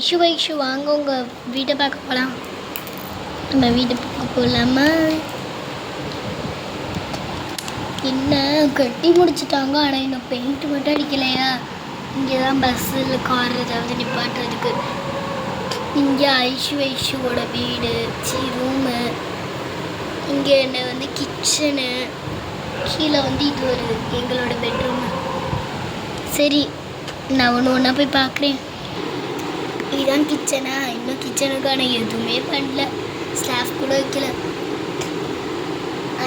ஐஷு வாங்க உங்கள் வீட்டை பார்க்க போகலாம். நம்ம வீட்டை பார்க்க போகலாமா? என்ன கட்டி முடிச்சுட்டாங்க, ஆனால் இன்னும் பெயிண்ட் மட்டும் அடிக்கலையா? இங்கே தான் பஸ்ஸில் கார் ஏதாவது நிப்பாட்டுறதுக்கு. இங்கே ஐஷுவோட வீடு, ரூமு. இங்கே என்ன வந்து கிச்சனு, கீழே வந்து இது ஒரு எங்களோட பெட்ரூமு. சரி, நான் ஒன்றா போய் பார்க்குறேன். இதுதான் கிச்சனா? இன்னும் கிச்சனுக்கான எதுவுமே பண்ணல, ஸ்லாப் கூட வைக்கல.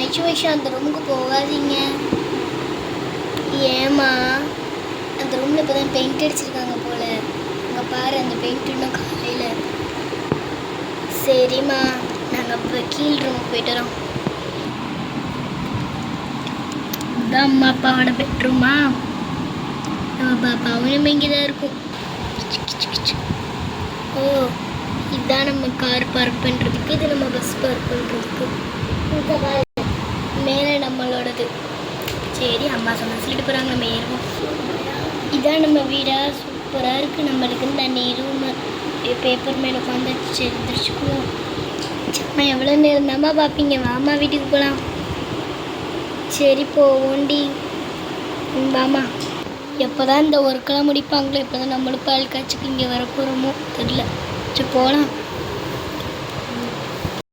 ஐஷு அந்த ரூமுக்கு போகாதீங்க. ஏமா? அந்த ரூமில் இப்போ தான் பெயிண்ட் அடிச்சிருக்காங்க போல். அங்கே பாரு, அந்த பெயிண்ட் இன்னும் காலையில். சரிம்மா, நாங்கள் இப்போ கீழ் ரூமுக்கு போய்ட்டு வரோம். இதுதான் அம்மா அப்பாவோட பெட்ரூமா? நம்ம பாப்பாவும் நம்ம இங்கே தான் இருக்கும். ஓ, இதுதான் நம்ம கார் பார்க் பண்ணுறதுக்கு, இது நம்ம பஸ் பார்க் பண்ணுறதுக்கு. மேலே நம்மளோடது. சரி, அம்மா சொன்ன சொல்லிட்டு போகிறாங்க, நம்ம ஏறுவோம். இதான் நம்ம வீடாக சூப்பராக இருக்குது. நம்மளுக்கு தண்ணி ரூமு, பேப்பர் மேலே உட்காந்து எழுந்திரிச்சுக்குவோம். அம்மா எவ்வளோ நேரம் தாம்மா பார்ப்பீங்க? வாமா வீட்டுக்கு போகலாம். சரி போவோண்டி, வாமா. எப்போ தான் இந்த ஒர்க்கெல்லாம் முடிப்பாங்களோ, இப்போ தான் நம்மளும் பால் காய்ச்சிக்கு இங்கே வரப்போகிறோமோ தெரியல. சரி போகலாம்.